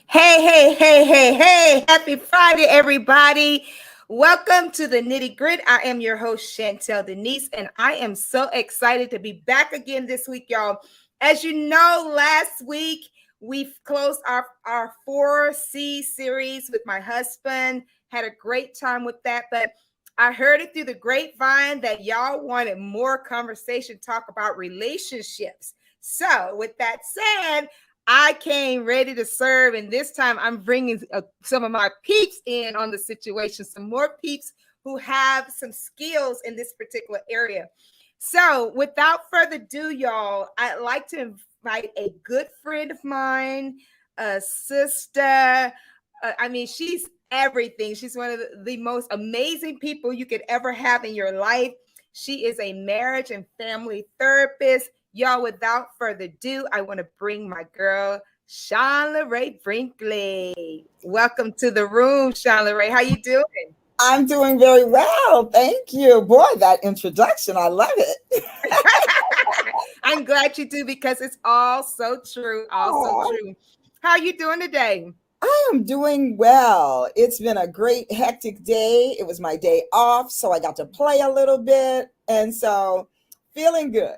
Hey. Happy Friday, everybody. Welcome to the Nitty Grit. I am your host, Chantel Denise, and I am so excited to be back again this week, y'all. As you know, last week we've closed our 4C series with my husband. Had a great time with that, but I heard it through the grapevine that y'all wanted more conversation, talk about relationships. So, with that said, I came ready to serve, and this time I'm bringing some of my peeps in on the situation, some more peeps who have some skills in this particular area. So, without further ado, y'all, I'd like to invite a good friend of mine, a sister. She's everything. She's one of the most amazing people you could ever have in your life. She is a marriage and family therapist. Y'all, without further ado, I want to bring my girl, Shawn LaRe Brinkley. Welcome to the room, Shawn LaRe. How you doing? I'm doing very well. Thank you. Boy, that introduction, I love it. I'm glad you do because it's all so true. How are you doing today? I am doing well. It's been a great, hectic day. It was my day off, so I got to play a little bit. And so feeling good.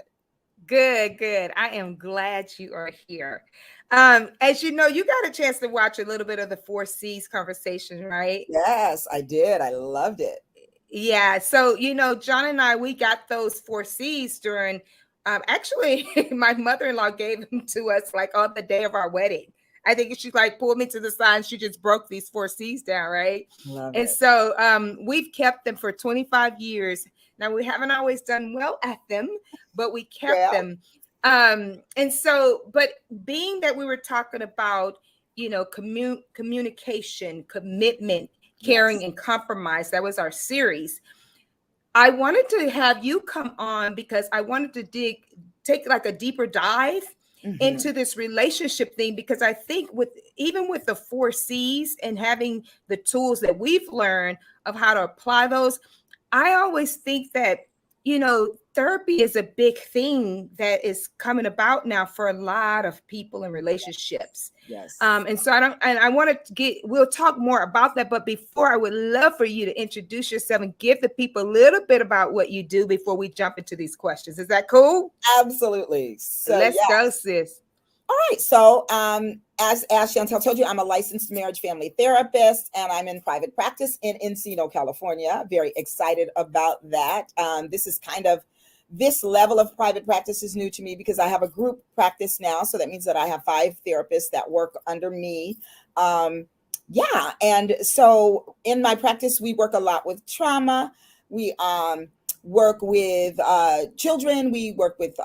Good. I am glad you are here. As you know, you got a chance to watch a little bit of the 4Cs conversation, right? Yes, I did. I loved it. Yeah. So, John and I, we got those 4Cs during, actually, my mother-in-law gave them to us like on the day of our wedding. I think she like pulled me to the side and she just broke these 4Cs down, right? Love And it. so we've kept them for 25 years. Now, we haven't always done well at them, but we kept Well, them. But being that we were talking about, communication, commitment, caring, yes. and compromise, that was our series. I wanted to have you come on because I wanted to take like a deeper dive Mhm. into this relationship thing, because I think even with the 4Cs and having the tools that we've learned of how to apply those, I always think that, therapy is a big thing that is coming about now for a lot of people in relationships. Yes. I want we'll talk more about that. But before, I would love for you to introduce yourself and give the people a little bit about what you do before we jump into these questions. Is that cool? Absolutely. So, Let's yeah. go, sis. All right. So, as Chantel told you, I'm a licensed marriage family therapist, and I'm in private practice in Encino, California. Very excited about that. This level of private practice is new to me because I have a group practice now. So that means that I have 5 therapists that work under me. Yeah. And so in my practice, we work a lot with trauma. We work with children. We work with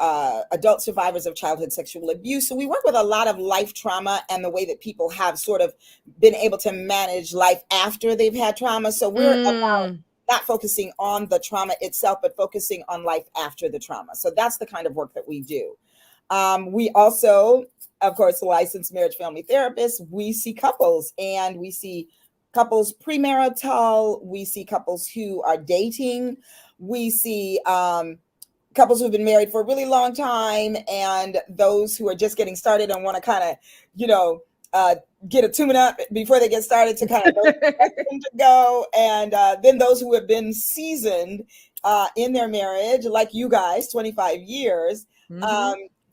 adult survivors of childhood sexual abuse. So we work with a lot of life trauma and the way that people have sort of been able to manage life after they've had trauma. So we're about not focusing on the trauma itself, but focusing on life after the trauma. So that's the kind of work that we do. We also, of course, licensed marriage family therapists. We see couples, and we see couples premarital. We see couples who are dating. We see couples who've been married for a really long time, and those who are just getting started and want to kind of, get a tune up before they get started to kind of know to go. And then those who have been seasoned in their marriage, like you guys, 25 years,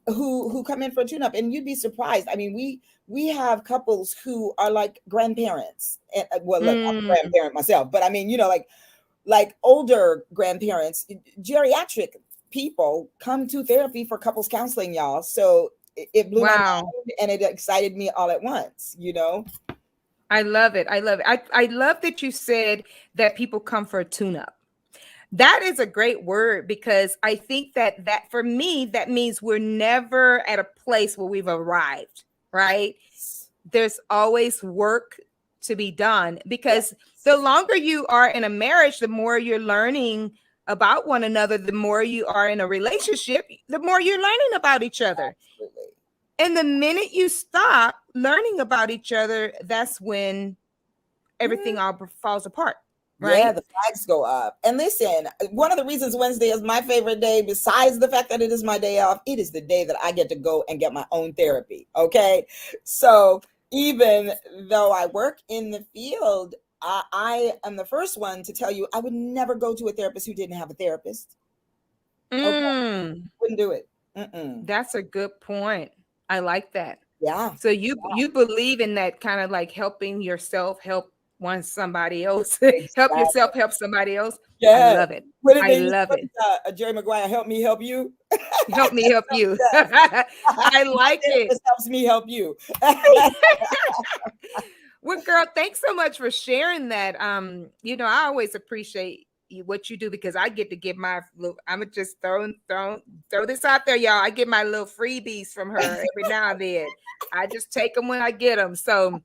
who come in for a tune up. And you'd be surprised. I mean, we have couples who are like grandparents. And, well, look, I'm a grandparent myself, but I mean, like older grandparents, geriatric people come to therapy for couples counseling, y'all. So it blew my mind, and it excited me all at once, I love it. I love that you said that people come for a tune-up. That is a great word, because I think that for me, that means we're never at a place where we've arrived, right? There's always work to be done, because the longer you are in a marriage, the more you're learning about one another. The more you are in a relationship, the more you're learning about each other. Absolutely. And the minute you stop learning about each other, that's when everything all falls apart, right? Yeah, the flags go up. And listen, one of the reasons Wednesday is my favorite day, besides the fact that it is my day off, it is the day that I get to go and get my own therapy. Okay. So even though I work in the field, I am the first one to tell you I would never go to a therapist who didn't have a therapist. Okay, Mm, wouldn't do it. Mm-mm. that's a good point. I like that. Yeah, So you believe in that kind of like helping yourself help somebody else, help exactly. yourself help somebody else. I Yeah. love it. What did I they use? love What it. is Jerry Maguire? Help me, help you. Help me help you. Yes. I My like it. therapist helps me help you. Well, girl, thanks so much for sharing that. I always appreciate what you do because I get to give my little, I'm just throw this out there, y'all. I get my little freebies from her every now and then. I just take them when I get them. So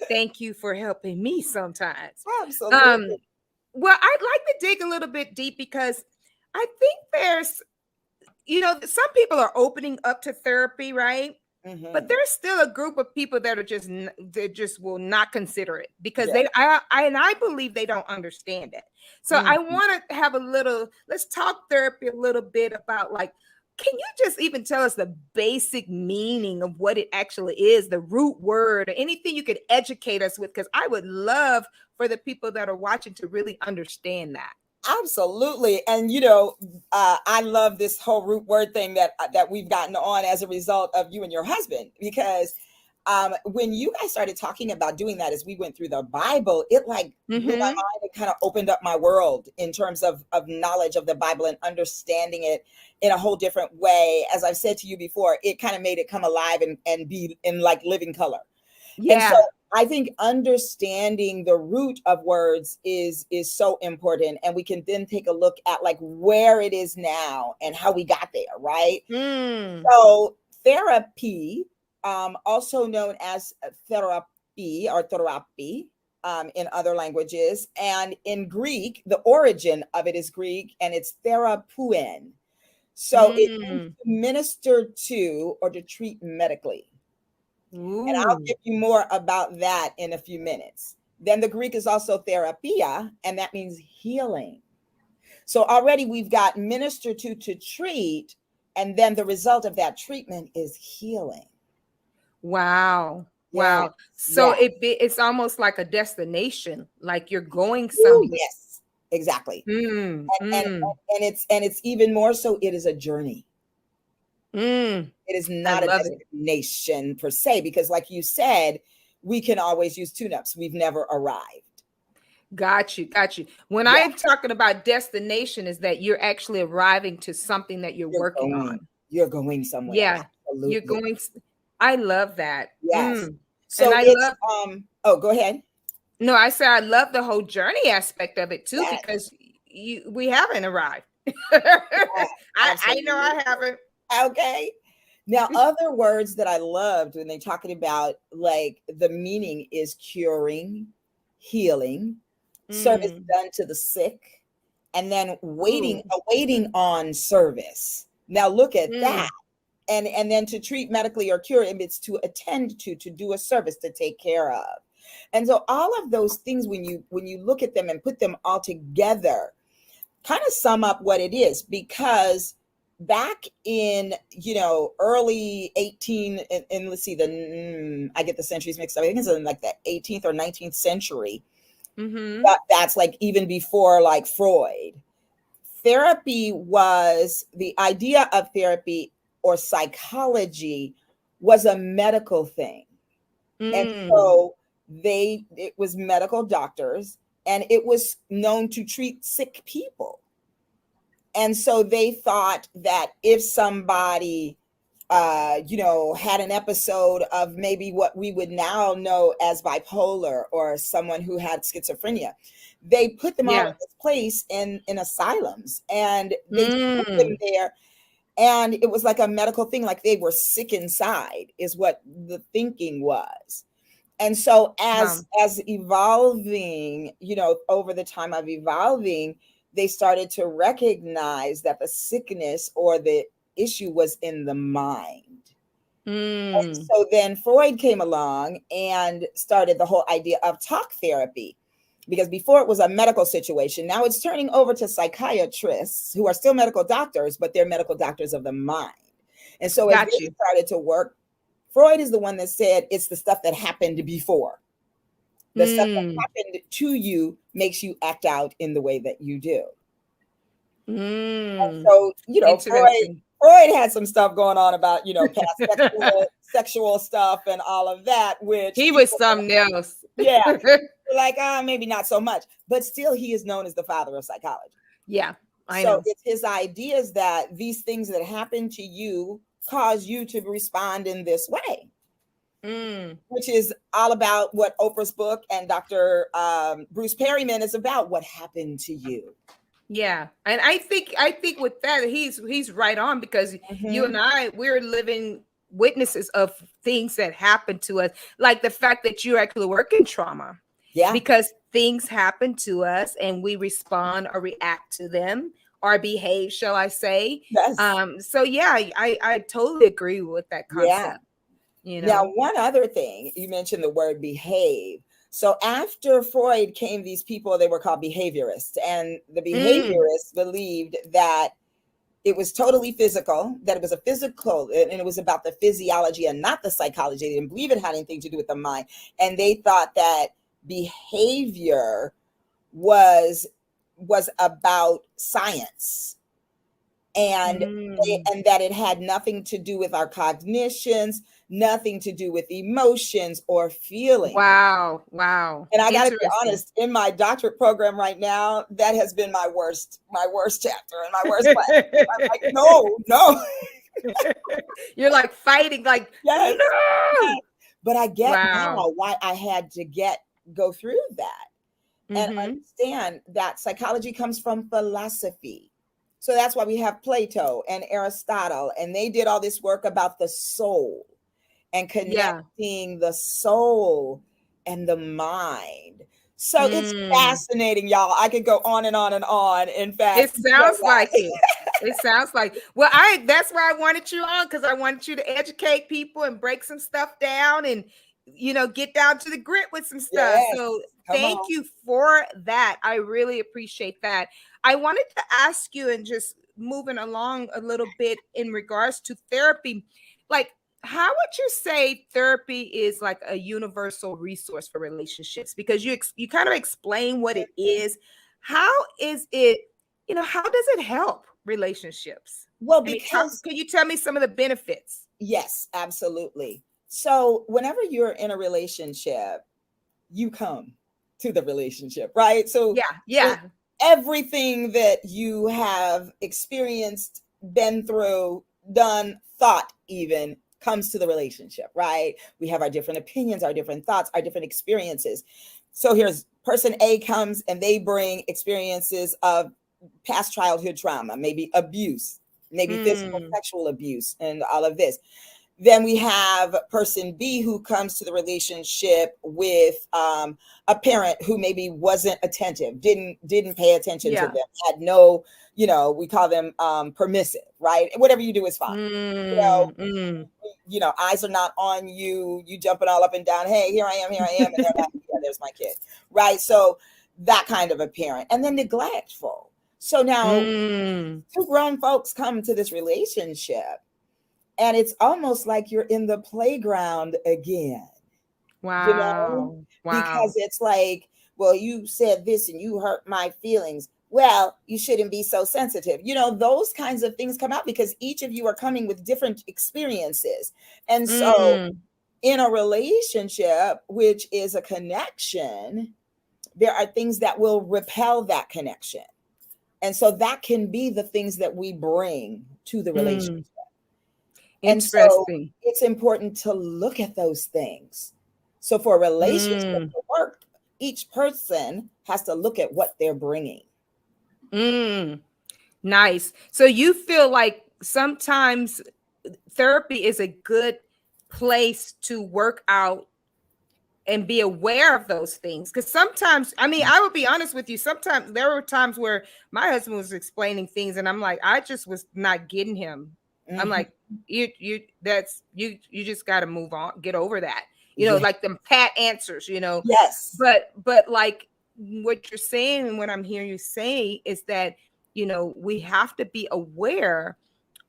thank you for helping me sometimes. Absolutely. Well, I'd like to dig a little bit deep because I think there's, some people are opening up to therapy, right? But Mm-hmm. there's still a group of people that are they just will not consider it because Yeah. I believe they don't understand it. So I Mm-hmm. want to have let's talk therapy a little bit about like, can you just even tell us the basic meaning of what it actually is, the root word, or anything you could educate us with? Because I would love for the people that are watching to really understand that. Absolutely. And I love this whole root word thing that we've gotten on as a result of you and your husband, because when you guys started talking about doing that as we went through the Bible, it like blew my Mm-hmm. mind and kind of opened up my world in terms of knowledge of the Bible and understanding it in a whole different way. As I've said to you before, it kind of made it come alive and be in like living color. And so Yeah. I think understanding the root of words is so important. And we can then take a look at like where it is now and how we got there, right? Mm. So therapy, also known as therapy or therapy, in other languages. And in Greek, the origin of it is Greek and it's therapeuin. So it means Mm. to minister to or to treat medically. And I'll Ooh. give you more about that in a few minutes. Then the Greek is also therapia, and that means healing. So already we've got minister to treat, and then the result of that treatment is healing. Wow. Yes, Wow. So yes. it's almost like a destination, like you're going Ooh, somewhere. yes, exactly. Mm, And, and mm, and it's even more so. It is a journey. mm. It is I not a love it. destination per se, because, like you said, we can always use tune-ups. We've never arrived. Got you. Got you. When Yeah, I'm talking about destination, is that you're actually arriving to something that you're you're working going. on. You're going somewhere. Yeah. You're Absolutely. going. I love that. Yes. Mm. And So I it's love, oh, go ahead. no, I say I love the whole journey aspect of it too, Yes. because we haven't arrived. Yes, I know absolutely. I haven't. Okay. Now, other words that I loved when they talking about like the meaning is curing, healing, service Mm. done to the sick, and then Ooh. awaiting on service. Now look at that. Mm. And then to treat medically or cure, it's to attend to do a service, to take care of. And so all of those things, when you look at them and put them all together, kind of sum up what it is. Because back in early 18, and let's see, I get the centuries mixed up, I think it's in like the 18th or 19th century. Mm-hmm. That's like even before like Freud. Therapy was the idea of therapy, or psychology was a medical thing. And Mm. so it was medical doctors, and it was known to treat sick people. And so they thought that if somebody had an episode of maybe what we would now know as bipolar, or someone who had schizophrenia, they put them all in Yeah. this place in asylums, and they put them Mm. there. And it was like a medical thing, like they were sick inside, is what the thinking was. And so as evolving, over the time of evolving, they started to recognize that the sickness or the issue was in the mind. And Mm. so then Freud came along and started the whole idea of talk therapy, because before it was a medical situation. Now it's turning over to psychiatrists who are still medical doctors, but they're medical doctors of the mind. And so as Got they you. started to work Freud is the one that said it's the stuff that happened before. The stuff that happened to you makes you act out in the way that you do. So, Freud had some stuff going on about, past sexual stuff and all of that, which he was something else. Yeah. Like, maybe not so much, but still he is known as the father of psychology. Yeah. I know. So it's his ideas that these things that happen to you cause you to respond in this way. Which is all about what Oprah's book and Dr. Bruce Perryman is about. What happened to you? Yeah, and I think with that he's right on, because you and I, we're living witnesses of things that happen to us, like the fact that you actually work in trauma. Yeah, because things happen to us and we respond or react to them or behave, shall I say? Yes. So yeah, I totally agree with that concept. Yeah. Now, one other thing, you mentioned the word behave. So after Freud came these people, they were called behaviorists, and the behaviorists believed that it was totally physical, that it was a physical, and it was about the physiology and not the psychology. They didn't believe it had anything to do with the mind. And they thought that behavior was about science, and and that it had nothing to do with our cognitions, nothing to do with emotions or feelings. Wow. And I gotta be honest, in my doctorate program right now, that has been my worst chapter and my worst class. I'm like, no. You're like fighting, like, yes. No! But I get now why I had to go through that and understand that psychology comes from philosophy. So that's why we have Plato and Aristotle, and they did all this work about the soul and connecting the soul and the mind. So it's fascinating, y'all. I could go on and on and on. In fact, it sounds like it. It sounds like, well, that's why I wanted you on, because I wanted you to educate people and break some stuff down and, get down to the grit with some stuff. Yes, so thank you for that. I really appreciate that. I wanted to ask you, and just moving along a little bit in regards to therapy, like, how would you say therapy is like a universal resource for relationships? Because you kind of explain what it is. How is it, how does it help relationships? Well, because could you tell me some of the benefits? Yes, absolutely. So whenever you're in a relationship, you come to the relationship, right? So yeah. So everything that you have experienced, been through, done, thought even, comes to the relationship, right? We have our different opinions, our different thoughts, our different experiences. So here's person A comes and they bring experiences of past childhood trauma, maybe abuse, maybe physical, sexual abuse, and all of this. Then we have person B who comes to the relationship with a parent who maybe wasn't attentive, didn't pay attention to them, had no, we call them permissive, right? Whatever you do is fine. Eyes are not on you. You jumping all up and down. Hey, here I am. And they're like, yeah, there's my kid, right? So that kind of a parent. And then neglectful. So now two grown folks come to this relationship, and it's almost like you're in the playground again. Wow. Because it's like, well, you said this and you hurt my feelings. Well, you shouldn't be so sensitive. Those kinds of things come out because each of you are coming with different experiences. And so in a relationship, which is a connection, there are things that will repel that connection. And so that can be the things that we bring to the relationship. And so it's important to look at those things. So for a relationship to work, each person has to look at what they're bringing. Nice. So you feel like sometimes therapy is a good place to work out and be aware of those things. Because sometimes, I would be honest with you, sometimes there were times where my husband was explaining things and I'm like, I just was not getting him. I'm like, you just got to move on, get over that. Like them pat answers, Yes. But like what you're saying and what I'm hearing you say is that, we have to be aware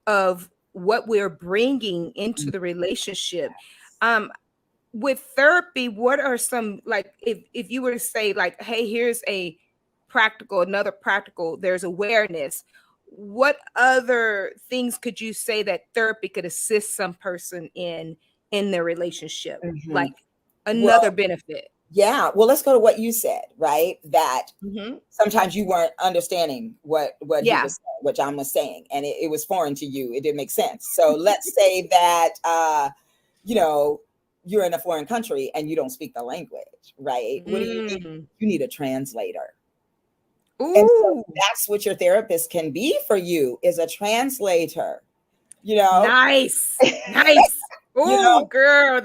of what we're bringing into the relationship. With therapy, what are some, like, if you were to say, like, hey, here's another practical, there's awareness, what other things could you say that therapy could assist some person in their relationship, like another benefit? Yeah, well, let's go to what you said, right? That Mm-hmm. sometimes you weren't understanding what he Yeah. was saying, what John was saying, and it was foreign to you. It didn't make sense. So let's say that you're in a foreign country and you don't speak the language, right? What do you need? You need a translator. And so Ooh, that's what your therapist can be for you, is a translator. You know, nice. Nice. you Oh, know, girl,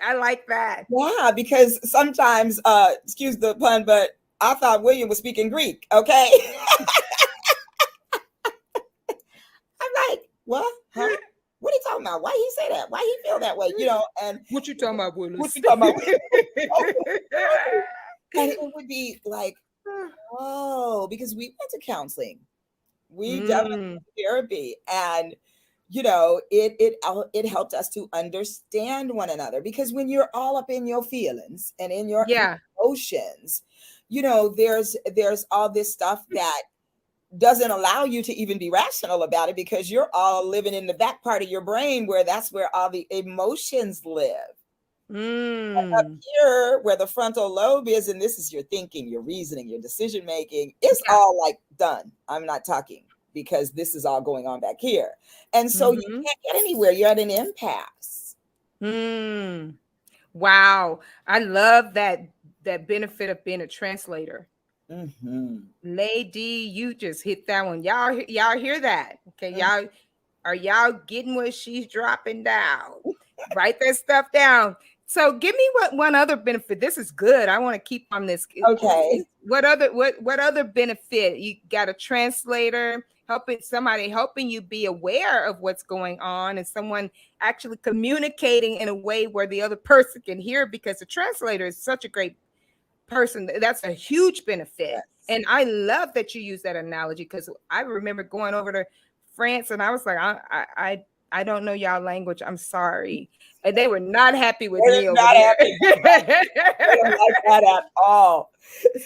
I like that. yeah, because sometimes, excuse the pun, but I thought William was speaking Greek. Okay. I'm like, what? Huh? What are you talking about? Why he say that? Why he feel that way? And What you talking about, Willis? what you talking about? And it would be like, oh, because we went to counseling, we definitely went to therapy, and it helped us to understand one another. Because when you're all up in your feelings and in your emotions, there's all this stuff that doesn't allow you to even be rational about it, because you're all living in the back part of your brain, where that's where all the emotions live. Up here, where the frontal lobe is, and this is your thinking, your reasoning, your decision making, it's all like done. I'm not talking, because this is all going on back here. And so you can't get anywhere. You're at an impasse. Wow. I love that benefit of being a translator. Lady, you just hit that one. Y'all hear that? Okay, y'all getting what she's dropping down? Write that stuff down. So give me one other benefit. This is good. I want to keep on this. Okay. What other benefit? You got a translator helping you be aware of what's going on, and someone actually communicating in a way where the other person can hear, because the translator is such a great person. That's a huge benefit. Yes. And I love that you use that analogy, because I remember going over to France and I was like, I don't know y'all language. I'm sorry. And they were not happy with me over there. They don't like that at all.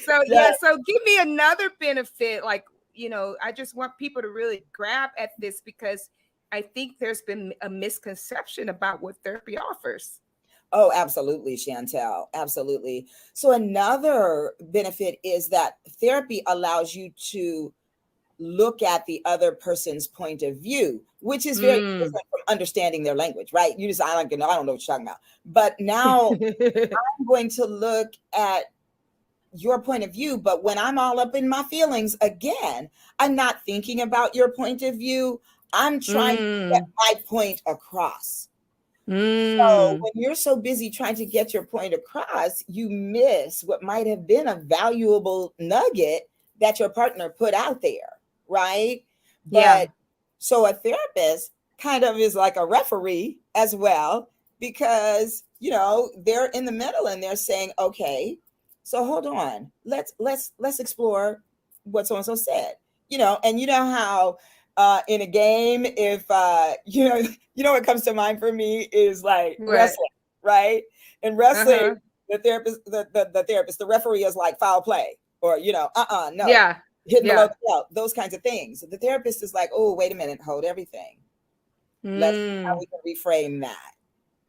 So so give me another benefit. Like, I just want people to really grab at this, because I think there's been a misconception about what therapy offers. Oh, absolutely, Chantel. Absolutely. So another benefit is that therapy allows you to look at the other person's point of view, which is very different from understanding their language, right? You just, I don't know what you're talking about. But now I'm going to look at your point of view. But when I'm all up in my feelings, again, I'm not thinking about your point of view. I'm trying to get my point across. So when you're so busy trying to get your point across, you miss what might have been a valuable nugget that your partner put out there, right? But so a therapist kind of is like a referee as well, because they're in the middle and they're saying, okay, so hold on, let's explore what so and so said, and how in a game, if what comes to mind for me is like wrestling, right? In wrestling, the therapist, the referee is like foul play, or no, hitting below the belt, those kinds of things. The therapist is like, oh, wait a minute, hold everything. Let's see how we can reframe that.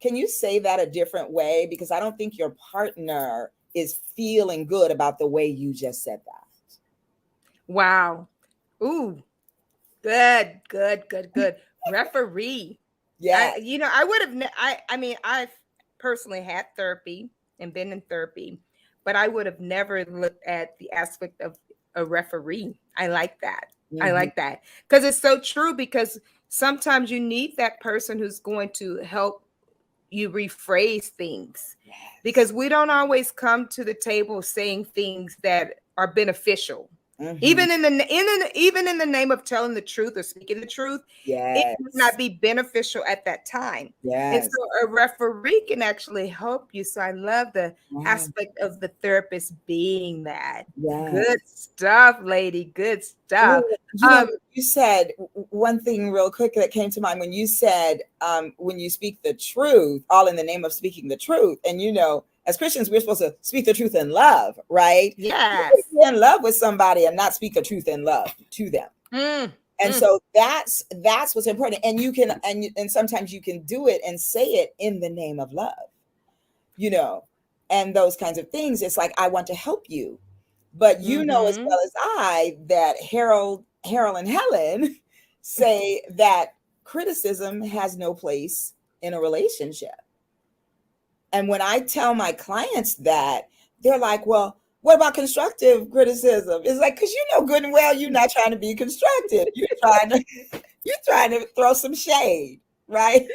Can you say that a different way? Because I don't think your partner is feeling good about the way you just said that. Wow. Ooh. Good. Referee. Yeah. I would have, I mean, I've personally had therapy and been in therapy, but I would have never looked at the aspect of a referee. I like that. I like that, because it's so true, because sometimes you need that person who's going to help you rephrase things, because we don't always come to the table saying things that are beneficial. Even in the name of telling the truth or speaking the truth, it Yes. would not be beneficial at that time. And Yes. so a referee can actually help you. So I love the Wow. aspect of the therapist being that. Yes. Good stuff, lady. Good stuff. Well, you know, you said one thing real quick that came to mind when you said, when you speak the truth, all in the name of speaking the truth. And, you know, as Christians, we're supposed to speak the truth in love, right? Yes. You can be in love with somebody and not speak the truth in love to them. And so that's what's important. And you can, and sometimes you can do it and say it in the name of love, you know, and those kinds of things. It's like, I want to help you. But you know as well as I that Harold and Helen say that criticism has no place in a relationship. And when I tell my clients that, they're like, well, what about constructive criticism? It's like, because you know good and well you're not trying to be constructive. You're trying to throw some shade, right?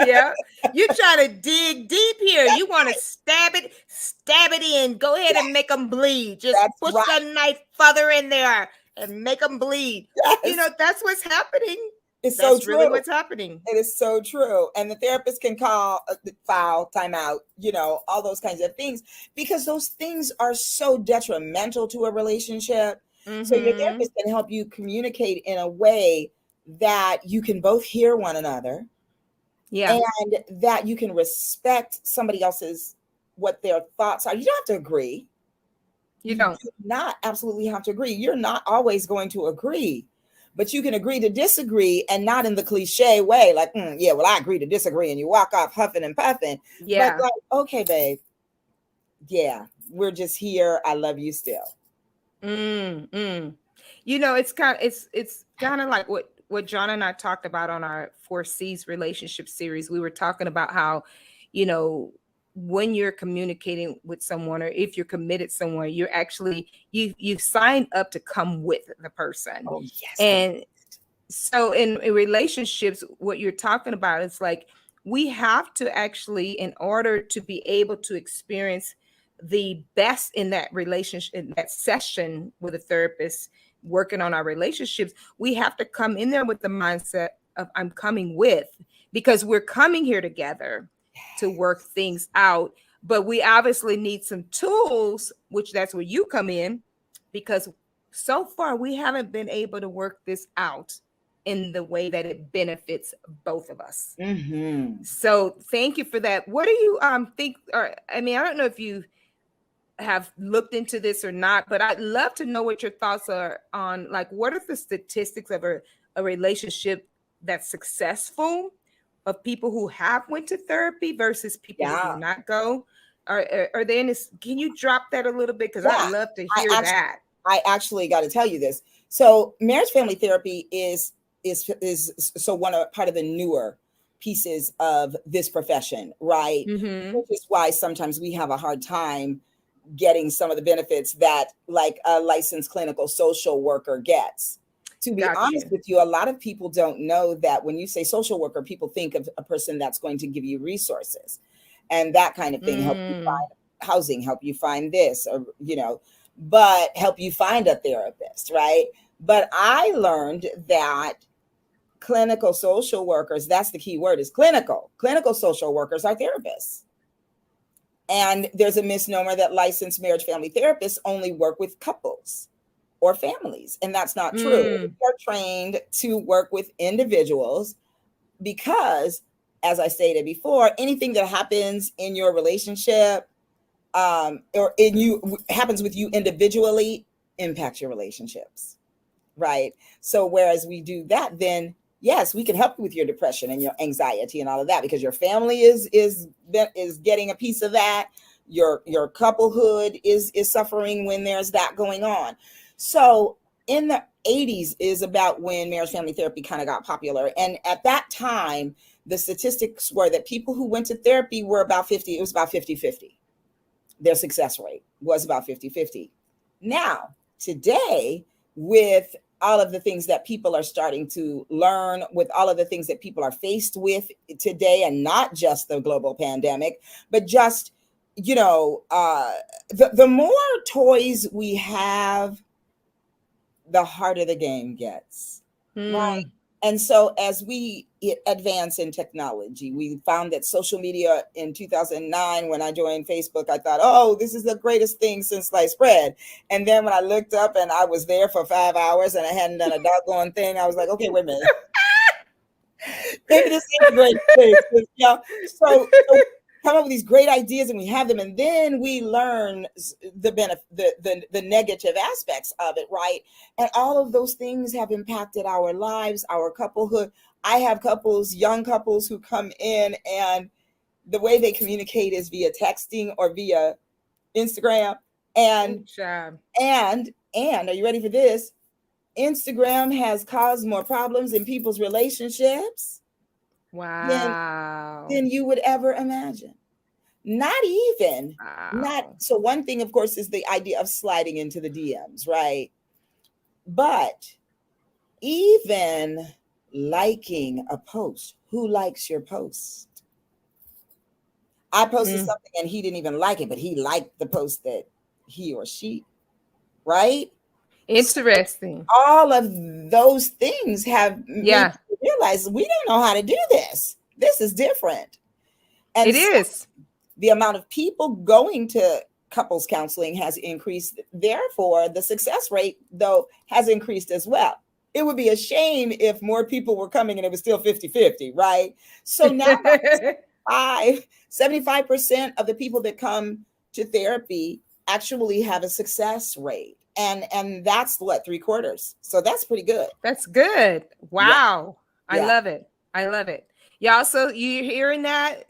Yeah. You're trying to dig deep here. You want to stab it in. Go ahead and make them bleed. Just push the knife further in there and make them bleed. Yes. You know, that's what's happening. It's That's so true. really what's happening. It is so true. And the therapist can call, file, timeout, you know, all those kinds of things, because those things are so detrimental to a relationship. So your therapist can help you communicate in a way that you can both hear one another. Yeah. And that you can respect somebody else's, what their thoughts are. You don't have to agree. You don't. Do not absolutely have to agree. You're not always going to agree. But you can agree to disagree, and not in the cliche way, like, yeah, well, I agree to disagree, and you walk off huffing and puffing. Yeah. But like, okay, babe, yeah, we're just here. I love you still. You know, it's kind of like what John and I talked about on our 4C's relationship series. We were talking about how, you know, when you're communicating with someone, or if you're committed somewhere, you're actually you've signed up to come with the person. Oh, yes. And so in relationships, what you're talking about is like, we have to actually, in order to be able to experience the best in that relationship, in that session with a therapist working on our relationships, we have to come in there with the mindset of, I'm coming with, because we're coming here together to work things out. But we obviously need some tools, which that's where you come in, because so far we haven't been able to work this out in the way that it benefits both of us. So thank you for that. What do you think? Or I mean, I don't know if you have looked into this or not, but I'd love to know what your thoughts are on, like, what are the statistics of a relationship that's successful, of people who have went to therapy versus people who do not go? Are they in this? Can you drop that a little bit? Because I'd love to hear that. I actually got to tell you this. So marriage family therapy is so part of the newer pieces of this profession, right? Which is why sometimes we have a hard time getting some of the benefits that like a licensed clinical social worker gets. To be honest with you, a lot of people don't know that when you say social worker, people think of a person that's going to give you resources and that kind of thing, help you find housing, help you find this, or, you know, but help you find a therapist, right? But I learned that clinical social workers, that's the key word, is clinical social workers are therapists. And there's a misnomer that licensed marriage family therapists only work with couples or families. And that's not true. They're trained to work with individuals because, as I stated before, anything that happens in your relationship or happens with you individually impacts your relationships, right? So whereas we do that, then yes, we can help you with your depression and your anxiety and all of that, because your family is getting a piece of that. Your couplehood is suffering when there's that going on. So in the 80s is about when marriage family therapy kind of got popular. And at that time, the statistics were that people who went to therapy were about 50-50. Their success rate was about 50-50. Now, today, with all of the things that people are starting to learn, with all of the things that people are faced with today, and not just the global pandemic, but just, you know, the more toys we have the harder the game gets. Right. Mm. And so as we advance in technology, we found that social media in 2009, when I joined Facebook, I thought, oh, this is the greatest thing since sliced bread. And then when I looked up and I was there for 5 hours and I hadn't done a doggone thing, I was like, okay, wait a minute. Maybe this is a great thing. Yeah. So come up with these great ideas and we have them, and then we learn the benefit, the negative aspects of it, right? And all of those things have impacted our lives, our couplehood. I have couples, young couples, who come in and the way they communicate is via texting or via Instagram. And are you ready for this? Instagram has caused more problems in people's relationships Wow. than you would ever imagine. Not so one thing, of course, is the idea of sliding into the DMs, right? But even liking a post, who likes your post? I posted something and he didn't even like it, but he liked the post that he or she, right? Interesting. So all of those things have made me realize we don't know how to do this. This is different. And it is. The amount of people going to couples counseling has increased. Therefore, the success rate, though, has increased as well. It would be a shame if more people were coming and it was still 50-50, right? So now 75% of the people that come to therapy actually have a success rate. And that's what, 3/4. So that's pretty good. That's good. Wow. Yeah. I love it. I love it. Y'all, so you hearing that?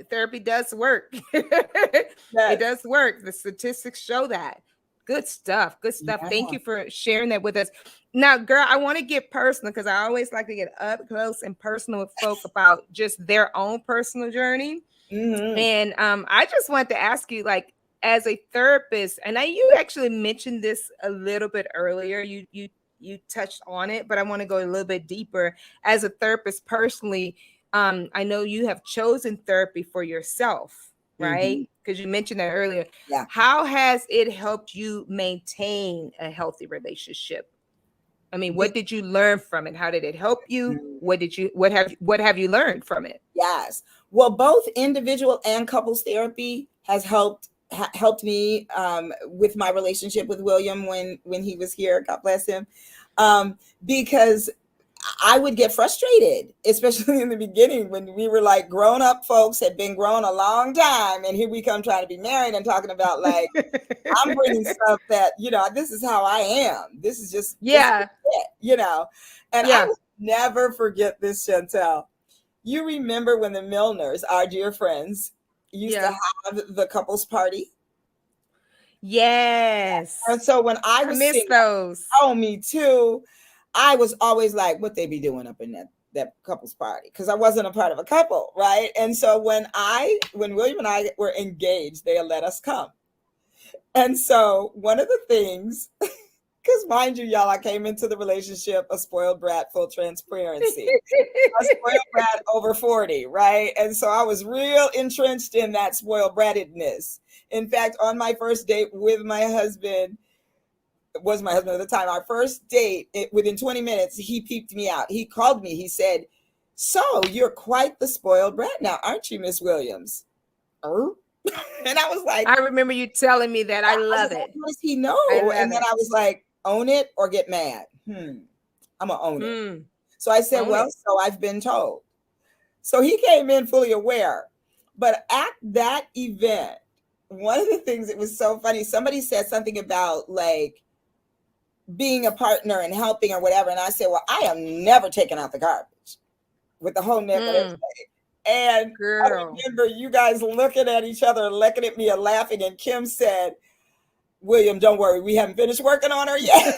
Therapy does work. It does work. The statistics show that. Good stuff. Good stuff. Yeah. Thank you for sharing that with us. Now, girl, I want to get personal because I always like to get up close and personal with folk about just their own personal journey. Mm-hmm. And I just wanted to ask you, like, as a therapist, and you actually mentioned this a little bit earlier. You touched on it, but I want to go a little bit deeper. As a therapist personally, I know you have chosen therapy for yourself, right? Because you mentioned that earlier. Yeah. How has it helped you maintain a healthy relationship? I mean, what did you learn from it? How did it help you? What have you learned from it? Yes. Well, both individual and couples therapy has helped me with my relationship with William when he was here. God bless him. Because I would get frustrated, especially in the beginning when we were like grown up folks, had been grown a long time. And here we come trying to be married and talking about like, I'm bringing stuff that, this is how I am. This is just, this is it, and I will never forget this, Chantel. You remember when the Milners, our dear friends, used to have the couples party? Yes. And so when I miss those. Oh, me too. I was always like, what they be doing up in that couples party? Because I wasn't a part of a couple, right? And so when William and I were engaged, they let us come. And so one of the things, because mind you, y'all, I came into the relationship a spoiled brat, full transparency. A spoiled brat over 40, right? And so I was real entrenched in that spoiled brattedness. In fact, on my first date with my husband, was my husband at the time, our first date, within 20 minutes, he peeped me out. He called me. He said, so you're quite the spoiled brat now, aren't you, Miss Williams? And I was like, I remember you telling me that. I love it. How does he know? And then I was like, own it or get mad. I'm gonna own it. So I said, so I've been told. So he came in fully aware. But at that event, one of the things that was so funny, somebody said something about like being a partner and helping or whatever. And I said, well, I am never taking out the garbage with the whole neck. And girl, I remember you guys looking at each other, looking at me and laughing. And Kim said, William, don't worry, we haven't finished working on her yet.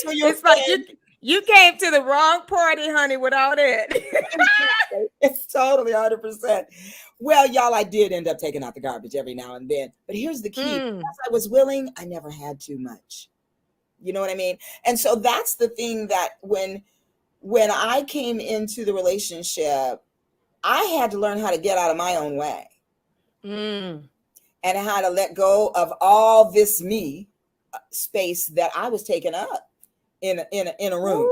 So it's like you came to the wrong party, honey, with all that. It's totally 100%. Well, y'all, I did end up taking out the garbage every now and then. But here's the key. As I was willing, I never had too much. You know what I mean? And so that's the thing that when I came into the relationship, I had to learn how to get out of my own way. And how to let go of all this me space that I was taken up in a room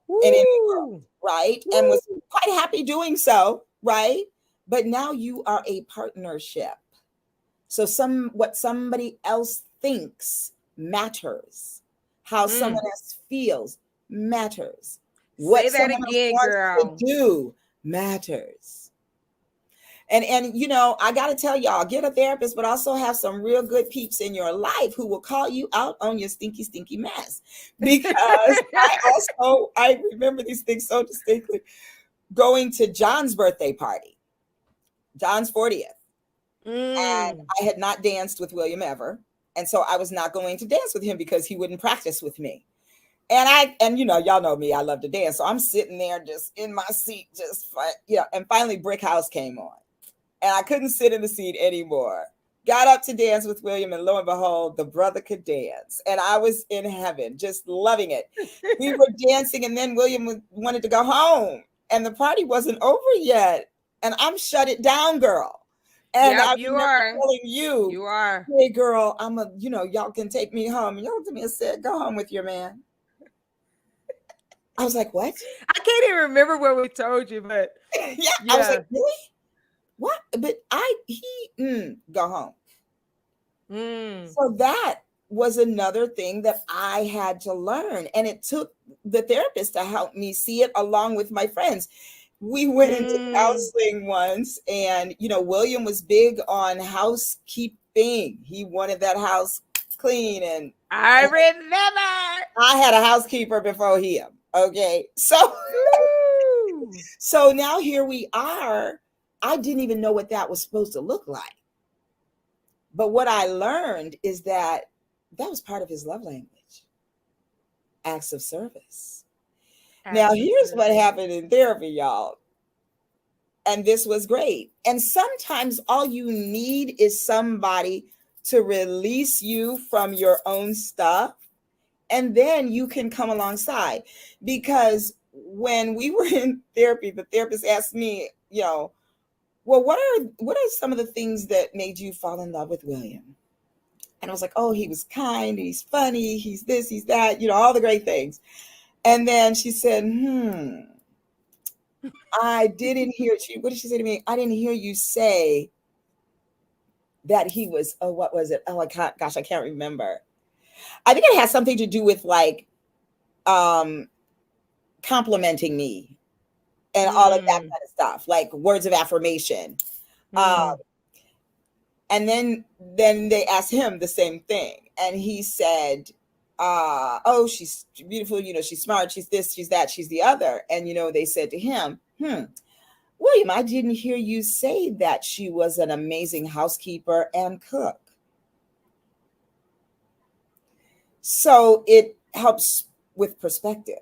Woo, and in the world, woo, right? And woo. was quite happy doing so, right? But now you are a partnership. So what somebody else thinks matters. How someone else feels matters. What Say that someone else again, wants to girl. do matters. And I got to tell y'all, get a therapist, but also have some real good peeps in your life who will call you out on your stinky, stinky mess. Because I remember these things so distinctly. Going to John's birthday party, John's 40th. And I had not danced with William ever. And so I was not going to dance with him because he wouldn't practice with me. And y'all know me, I love to dance. So I'm sitting there just in my seat, and finally Brick House came on. And I couldn't sit in the seat anymore. Got up to dance with William, and lo and behold, the brother could dance. And I was in heaven, just loving it. We were dancing, and then William wanted to go home, and the party wasn't over yet. And I'm shut it down, girl. And I remember telling you are, hey, girl, y'all can take me home. And y'all looked at me and said, go home with your man. I was like, what? I can't even remember what we told you, but yeah. I was like, really? What? But go home. So that was another thing that I had to learn. And it took the therapist to help me see it along with my friends. We went into counseling once, and, William was big on housekeeping. He wanted that house clean. And I remember I had a housekeeper before him. Okay. So now here we are. I didn't even know what that was supposed to look like. But what I learned is that was part of his love language. Acts of service. Now, here's what happened in therapy, y'all. And this was great. And sometimes all you need is somebody to release you from your own stuff. And then you can come alongside. Because when we were in therapy, the therapist asked me, well, what are some of the things that made you fall in love with William? And I was like, oh, he was kind, he's funny, he's this, he's that, all the great things. And then she said, I didn't hear, what did she say to me? I didn't hear you say that he was, what was it? Oh, I can't remember. I think it has something to do with like complimenting me and all of that kind of stuff, like words of affirmation. And then they asked him the same thing. And he said, oh, she's beautiful, she's smart, she's this, she's that, she's the other. And, they said to him, William, I didn't hear you say that she was an amazing housekeeper and cook. So it helps with perspective,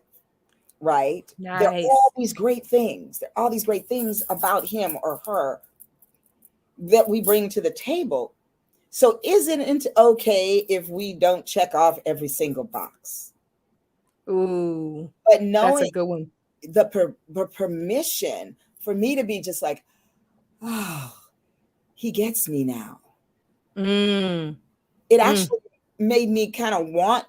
right? Nice. There are all these great things. There are all these great things about him or her that we bring to the table. So isn't it okay if we don't check off every single box? Ooh, but knowing that's a good one. The permission for me to be just like, oh, he gets me now. It actually made me kind of want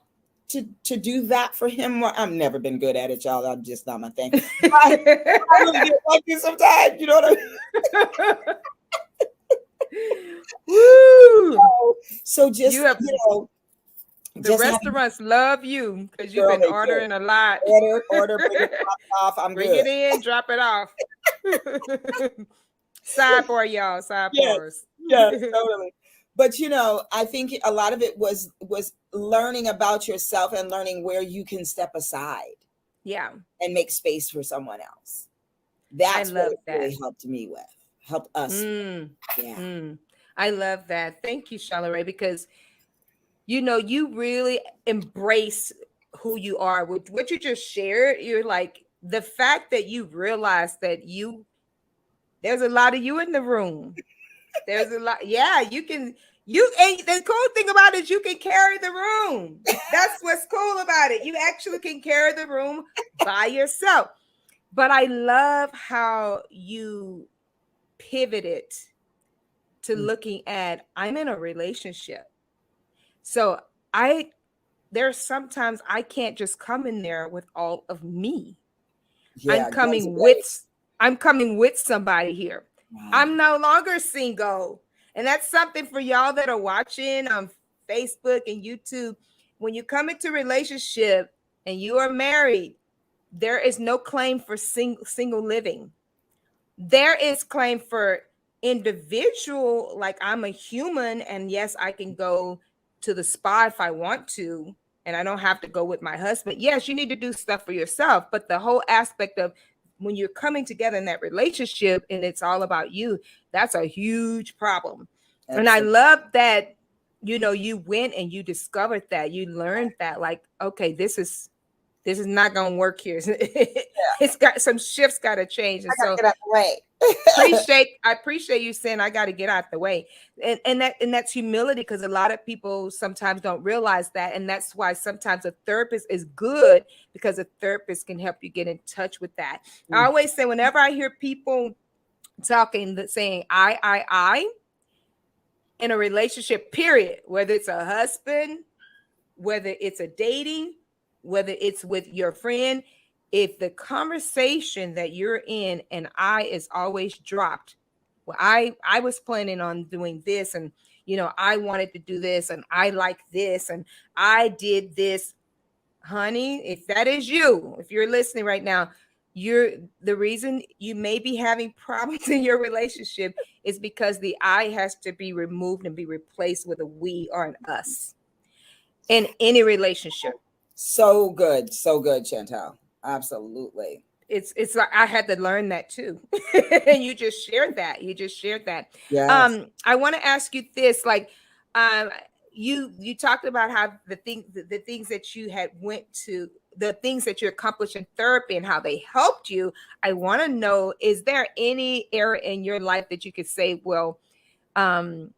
to do that for him. I've never been good at it, y'all. I'm just not my thing. I really get like you sometimes, you know what I mean? Woo! So just, the restaurants love you because you've been ordering a lot. Order, bring it off. I'm bring good. It in, drop it off. Sidebar, y'all. Sidebars. Yes, totally. But I think a lot of it was learning about yourself and learning where you can step aside. Yeah. And make space for someone else. That's what it really helped us. I love that. Thank you, Shawn LaRe, because you really embrace who you are. With what you just shared, you're like, the fact that you realize that there's a lot of you in the room. There's a lot. Yeah, and the cool thing about it is you can carry the room. That's what's cool about it. You actually can carry the room by yourself. But I love how you pivoted to looking at, I'm in a relationship. So there's sometimes I can't just come in there with all of me. I'm Yeah, guns coming away. with somebody here. Wow. I'm no longer single. And that's something for y'all that are watching on Facebook and YouTube. When you come into a relationship and you are married, there is no claim for single living. There is claim for individual, like I'm a human, and yes, I can go to the spa if I want to, and I don't have to go with my husband. Yes, you need to do stuff for yourself, but the whole aspect of when you're coming together in that relationship and it's all about you, that's a huge problem. And I Absolutely. love that, you went and you discovered that, you learned that, like, okay, this is not going to work here. It's got some shifts got to change. And I gotta so get out the way. I appreciate you saying I got to get out the way. And that's humility, because a lot of people sometimes don't realize that. And that's why sometimes a therapist is good, because a therapist can help you get in touch with that. I always say, whenever I hear people talking, that saying I in a relationship, period, whether it's a husband, whether it's a dating, whether it's with your friend, if the conversation that you're in and I is always dropped, well, I was planning on doing this, and I wanted to do this, and I like this, and I did this. Honey, if that is you, if you're listening right now, you're the reason you may be having problems in your relationship is because the I has to be removed and be replaced with a we or an us in any relationship. So good, Chantel. Absolutely. It's like I had to learn that too. And you just shared that. Yes. I want to ask you this, like, um you talked about how the things that you had went to, the things that you accomplished in therapy and how they helped you. I want to know, is there any area in your life that you could say, well, um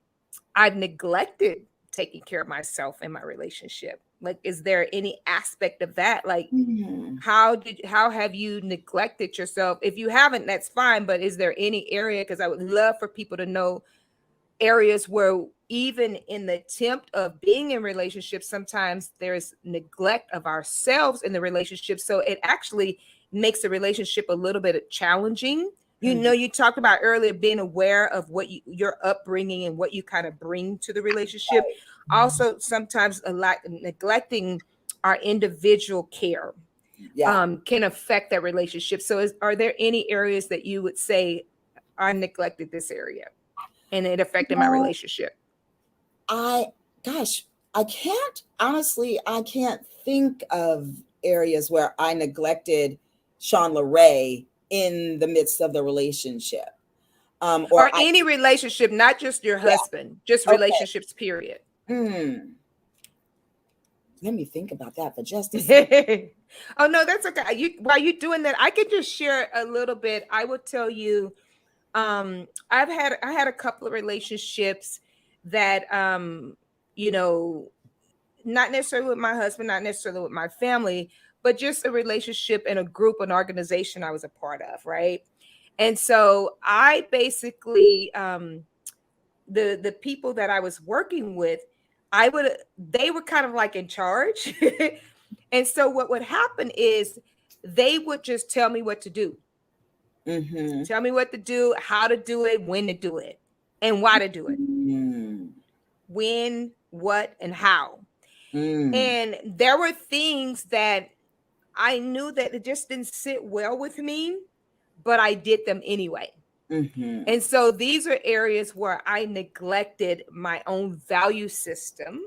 I've neglected taking care of myself in my relationship? Like, is there any aspect of that? Like, Mhm. how have you neglected yourself? If you haven't, that's fine. But is there any area? Because I would love for people to know areas where even in the attempt of being in relationships, sometimes there's neglect of ourselves in the relationship. So it actually makes the relationship a little bit challenging. Mhm. You talked about earlier being aware of your upbringing and what you kind of bring to the relationship. Also, sometimes a lot neglecting our individual care Yeah. can affect that relationship. So are there any areas that you would say, I neglected this area and it affected my Well, relationship? I, gosh, I can't think of areas where I neglected Shawn LaRe in the midst of the relationship. Or Or I, any relationship, not just your yeah, husband, just okay. relationships, period. Hmm. Let me think about that for just a second. Oh no, that's okay. While you're doing that, I could just share a little bit. I would tell you, I had a couple of relationships that you know, not necessarily with my husband, not necessarily with my family, but just a relationship in a group, an organization I was a part of, right? And so I basically the people that I was working with, they were kind of like in charge. And so what would happen is they would just tell me what to do. Mm-hmm. Tell me what to do, how to do it, when to do it, and why to do it. Mm. When, what, and how. Mm. And there were things that I knew that it just didn't sit well with me, but I did them anyway. Mm-hmm. And so these are areas where I neglected my own value system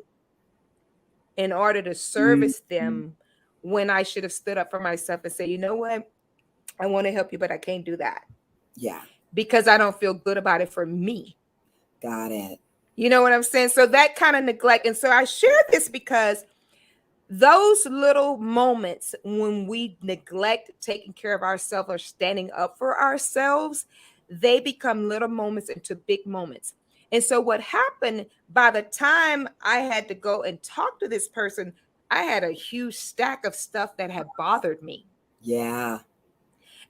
in order to service Mm-hmm. them, when I should have stood up for myself and say, you know what? I want to help you, but I can't do that Yeah, because I don't feel good about it for me. got it. You know what I'm saying? So that kind of neglect. And so I share this because those little moments when we neglect taking care of ourselves or standing up for ourselves, they become little moments into big moments. And so what happened, by the time I had to go and talk to this person, I had a huge stack of stuff that had bothered me. Yeah.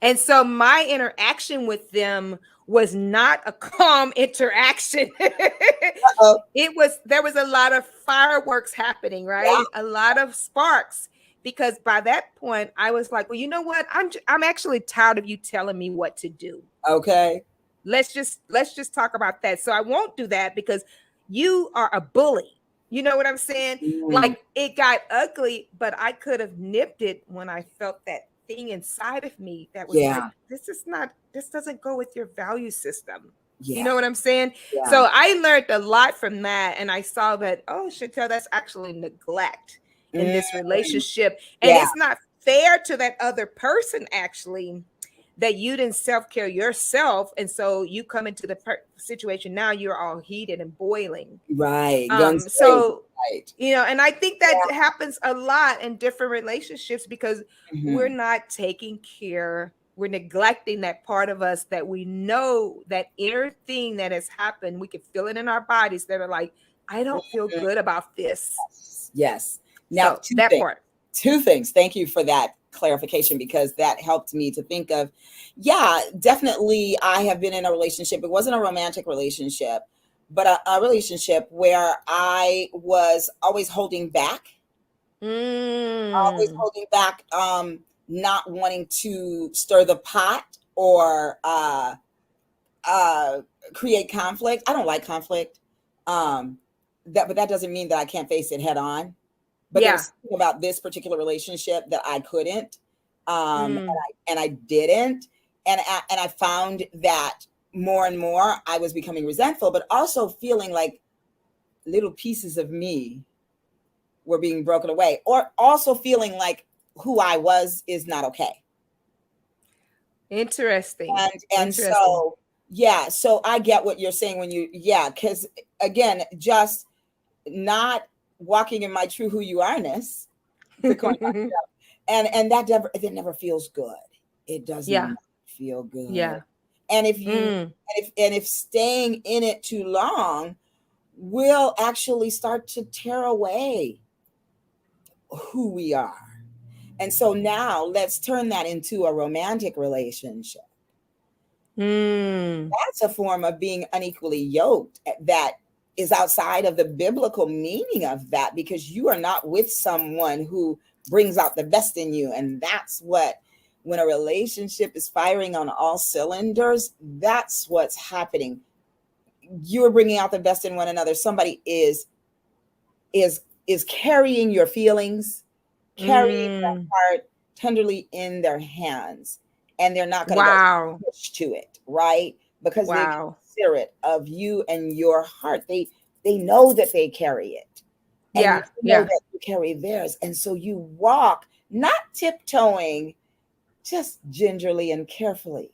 And so my interaction with them was not a calm interaction. Uh-oh. There was a lot of fireworks happening, Yeah. right? A lot of sparks, because by that point I was like, well, you know what? I'm actually tired of you telling me what to do. Okay. Let's just talk about that. So I won't do that because you are a bully. You know what I'm saying? Mm. Like, it got ugly, but I could have nipped it when I felt that thing inside of me that was like, Yeah. this doesn't go with your value system. You Yeah. know what I'm saying? Yeah. So I learned a lot from that. And I saw that, oh, Chantel, that's actually neglect in Mm. this relationship. And Yeah. it's not fair to that other person, actually, that you didn't self-care yourself. And so you come into the situation, now you're all heated and boiling. Right. Guns blazing. So, Right. and I think that Yeah. happens a lot in different relationships because we're Mhm. not taking care, we're neglecting that part of us that we know, that inner thing that has happened. We can feel it in our bodies that are like, I don't feel Mhm. good about this. Yes. Now, So that part. Two things. Thank you for that clarification, because that helped me to think of, yeah, definitely I have been in a relationship. It wasn't a romantic relationship, but a relationship where I was always holding back, Mm. not wanting to stir the pot or create conflict. I don't like conflict. But that doesn't mean that I can't face it head on. But there Yeah. was something about this particular relationship that I couldn't, Mm. and I didn't, and I found that more and more I was becoming resentful, but also feeling like little pieces of me were being broken away, or also feeling like who I was is not okay. Interesting. And Interesting. so yeah, so I get what you're saying when because again, just not walking in my true who you are-ness, to coin my and that never feels good. It does Yeah. not feel good. Yeah. And if you Mm. and if staying in it too long will actually start to tear away who we are. And so now let's turn that into a romantic relationship. Mm. That's a form of being unequally yoked that is outside of the biblical meaning of that, because you are not with someone who brings out the best in you. And that's what, when a relationship is firing on all cylinders, that's what's happening. You're bringing out the best in one another. Somebody is carrying your feelings, carrying that Mm. heart tenderly in their hands, and they're not going to get Wow. pushed to it, right? Because they can Wow. spirit of you and your heart. They know that they carry it, and you Yeah. know Yeah. that you carry theirs, and so you walk not tiptoeing, just gingerly and carefully.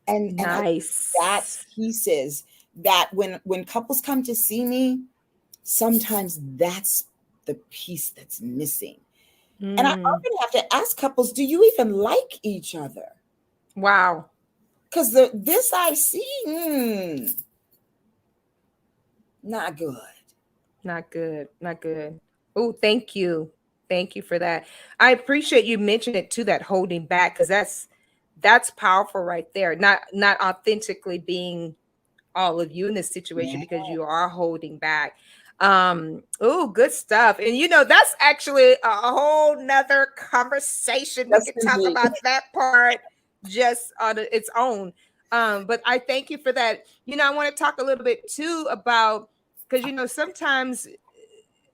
And I, that's Nice. pieces that when couples come to see me, sometimes that's the piece that's missing. And I Mm. often have to ask couples, do you even like each other? Wow. Because this I see, not good. Not good. Not good. Oh, thank you. Thank you for that. I appreciate you mentioning it too, that holding back, because that's powerful right there. Not authentically being all of you in this situation Yeah. because you are holding back. Oh, good stuff. And that's actually a whole nother conversation. We Yes, could talk indeed. about that part just on its own. But I thank you for that. I want to talk a little bit too about, because sometimes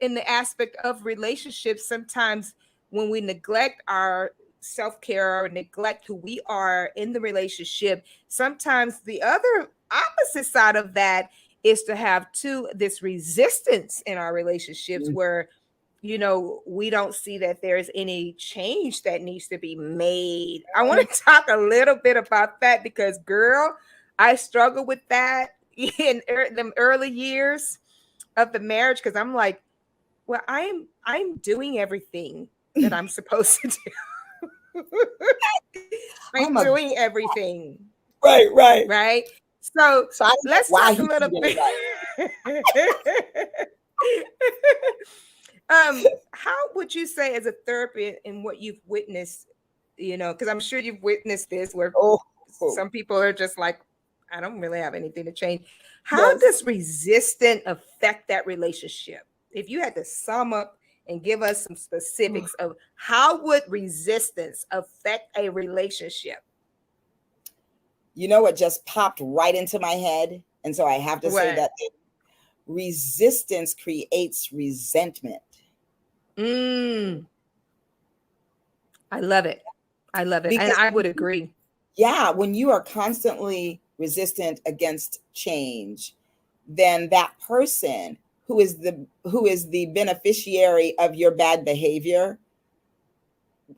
in the aspect of relationships, sometimes when we neglect our self-care or neglect who we are in the relationship, sometimes the other opposite side of that is to have this resistance in our relationships Mm. where we don't see that there's any change that needs to be made. I want to talk a little bit about that because, girl, I struggle with that in them early years of the marriage, because I'm like, well, I'm doing everything that I'm supposed to do. I'm I'm a doing everything, right. right? So So I don't know let's why talk a he little did bit. it How would you say, as a therapist and what you've witnessed, because I'm sure you've witnessed this where Oh, some people are just like, I don't really have anything to change. How yes. does resistance affect that relationship? If you had to sum up and give us some specifics of how would resistance affect a relationship? You know what just popped right into my head? And so I have to say What? that resistance creates resentment. Mm, I love it. I love it. And Because I would agree. yeah, when you are constantly resistant against change, then that person who is the beneficiary of your bad behavior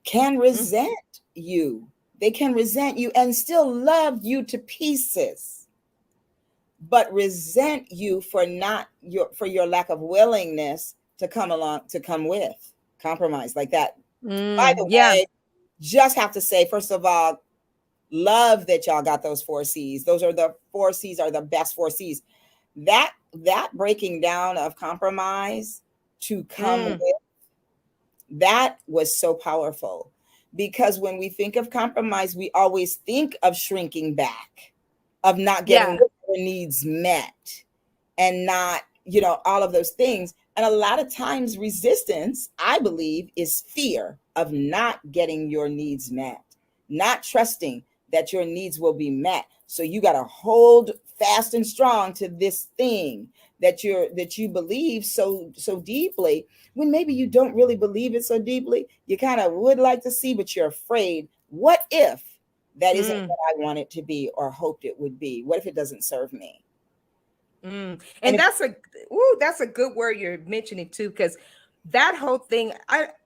can Mm, resent you. They can resent you and still love you to pieces, but resent you for your lack of willingness to come with compromise like that. By the yeah. way, just have to say, first of all, love that y'all got those 4 C's. Those are the 4 C's are the best 4 C's. That breaking down of compromise to come Mm, with, that was so powerful, because when we think of compromise, we always think of shrinking back, of not getting yeah. our needs met, and not, all of those things. And a lot of times resistance, I believe, is fear of not getting your needs met, not trusting that your needs will be met. So you got to hold fast and strong to this thing that you believe so deeply, when maybe you don't really believe it so deeply. You kind of would like to see, but you're afraid. What if that isn't Mm, what I want it to be or hoped it would be? What if it doesn't serve me? And And if that's a good word you're mentioning too, because that whole thing,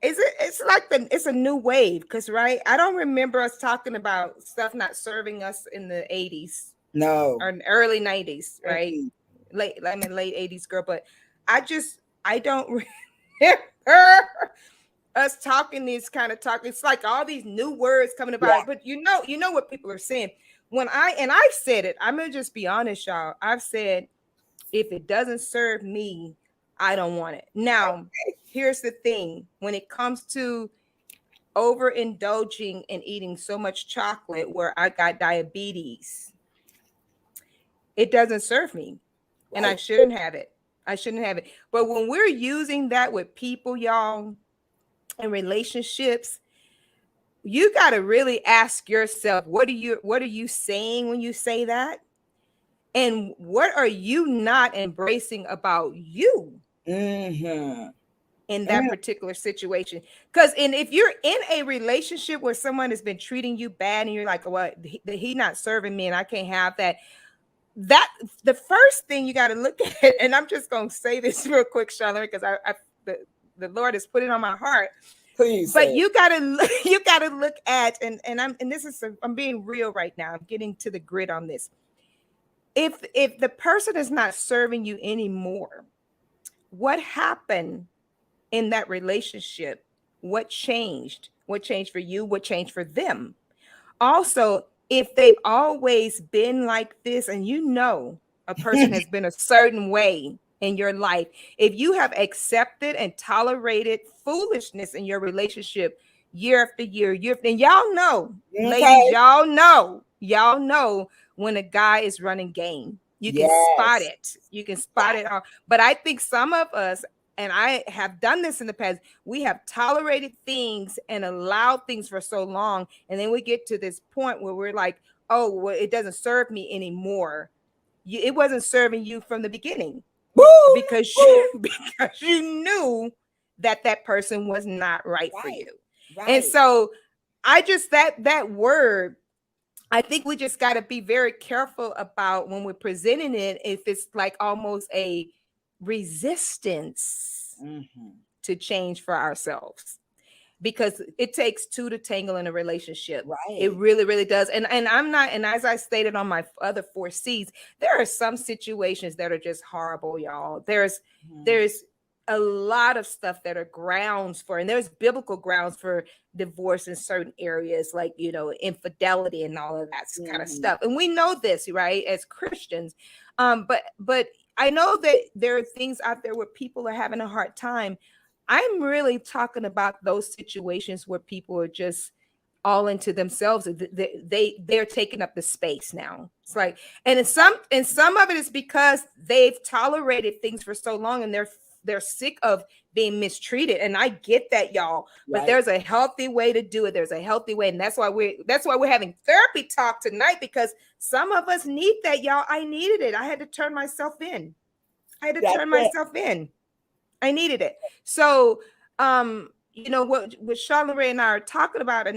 it's a new wave, because right, I don't remember us talking about stuff not serving us in the 80s no. or in early 90s, right? Mm-mm. Late 80s girl, but I don't remember us talking these kind of talk. It's like all these new words coming Yeah. about, but you know what people are saying. I've said it, I'm gonna just be honest, y'all. I've said, if it doesn't serve me, I don't want it. Now, here's the thing: when it comes to overindulging and eating so much chocolate where I got diabetes, it doesn't serve me, and I Right. shouldn't have it. I shouldn't have it. But when we're using that with people, y'all, in relationships, you got to really ask yourself, what are you saying when you say that? And what are you not embracing about you Mm-hmm. in that particular situation? Because if you're in a relationship where someone has been treating you bad and you're like, well, he not serving me and I can't have that, that the first thing you got to look at, and I'm just going to say this real quick, Charlotte, because the Lord has put it on my heart. Please But say it. you gotta look at, I'm being real right now. I'm getting to the grit on this. If the person is not serving you anymore, what happened in that relationship? What changed for you? What changed for them? Also, if they've always been like this, and a person has been a certain way in your life, if you have accepted and tolerated foolishness in your relationship year after year, and y'all know, ladies, Okay. y'all know when a guy is running game. You can spot Yes. it. You can spot it all. But I think some of us, and I have done this in the past, we have tolerated things and allowed things for so long, and then we get to this point where we're like, oh, well, it doesn't serve me anymore. It wasn't serving you from the beginning, Woo! because Woo! because you knew that person was not right for Right. you. And Right. so I just that word, I think we just got to be very careful about when we're presenting it, if it's like almost a resistance Mm-hmm. to change for ourselves, because it takes two to tangle in a relationship. It Right. really, really does. And I'm not, and as I stated on my other 4 C's, there are some situations that are just horrible, y'all. Mhm. There's a lot of stuff that are grounds for, and there's biblical grounds for divorce in certain areas, like, infidelity and all of that kind of Mhm. stuff. And we know this, right, as Christians. But I know that there are things out there where people are having a hard time. I'm really talking about those situations where people are just all into themselves. They're taking up the space now. It's like, and some of it is because they've tolerated things for so long, and they're sick of being mistreated. And I get that, y'all. But Right. there's a healthy way to do it. There's a healthy way, and that's why we're having therapy talk tonight, because some of us need that, y'all. I needed it. I had to turn myself in. I needed it. So, what Shawn LaRe and I are talking about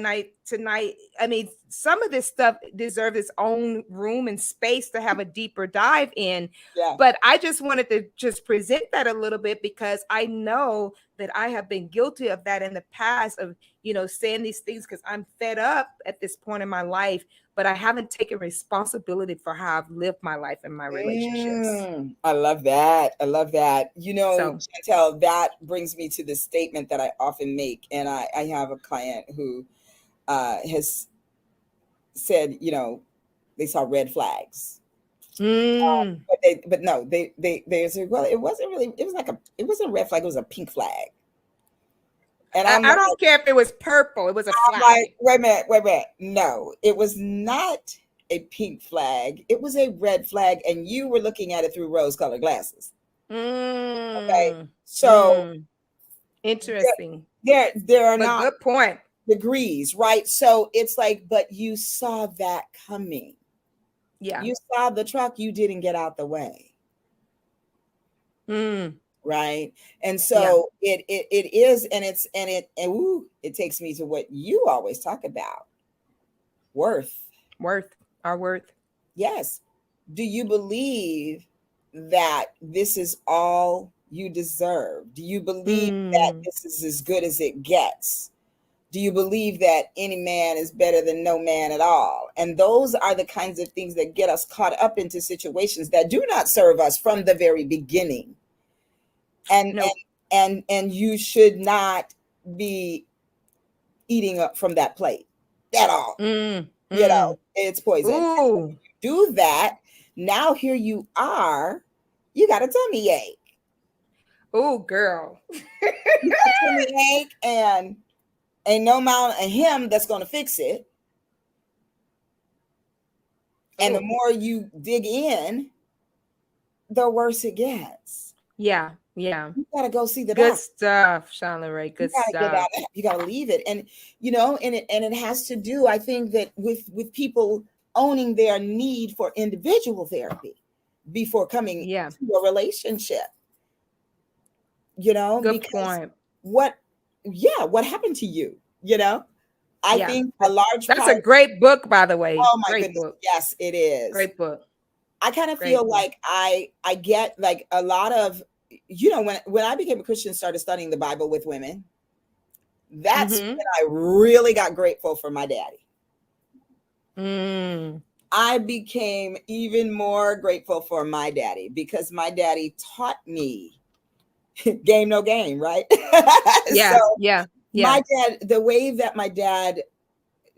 tonight, I mean, some of this stuff deserves its own room and space to have a deeper dive in. Yeah. But I just wanted to just present that a little bit, because I know that I have been guilty of that in the past, of, saying these things because I'm fed up at this point in my life, but I haven't taken responsibility for how I've lived my life and my relationships. I love that. So, Chantel, that brings me to the statement that I often make. And I have a client who has said, they saw red flags. But no, they said, well, it wasn't a red flag, it was a pink flag. And I don't care if it was purple, it was a flag. Like, wait a minute. No, it was not a pink flag. It was a red flag, and you were looking at it through rose-colored glasses. Okay, so interesting. There are not good point. Degrees, right? So it's like, but you saw that coming. Yeah, you saw the truck. You didn't get out the way. Right. And so it is, and it takes me to what you always talk about. Our worth. Yes. Do you believe that this is all you deserve? Do you believe that this is as good as it gets? Do you believe that any man is better than no man at all? And those are the kinds of things that get us caught up into situations that do not serve us from the very beginning. And you should not be eating up from that plate at all. It's poison. You do that, now here you are, you got a tummy ache. Oh, girl. You got a tummy ache, and ain't no amount of him that's going to fix it. And the more you dig in, the worse it gets. Yeah. You gotta go see the good doctor. Stuff, Shawn LaRe. Good stuff. You gotta leave it, and it has to do, I think, that with people owning their need for individual therapy before coming to a relationship. Good because point. what happened to you? I think a large that's part. A great book, by the way. Oh my great goodness, book. Yes, it is. Great book. I kind of feel like I get like a lot of, when I became a Christian, started studying the Bible with women, that's when I really got grateful for my daddy. I became even more grateful for my daddy, because my daddy taught me game, no game, right? My dad, the way that my dad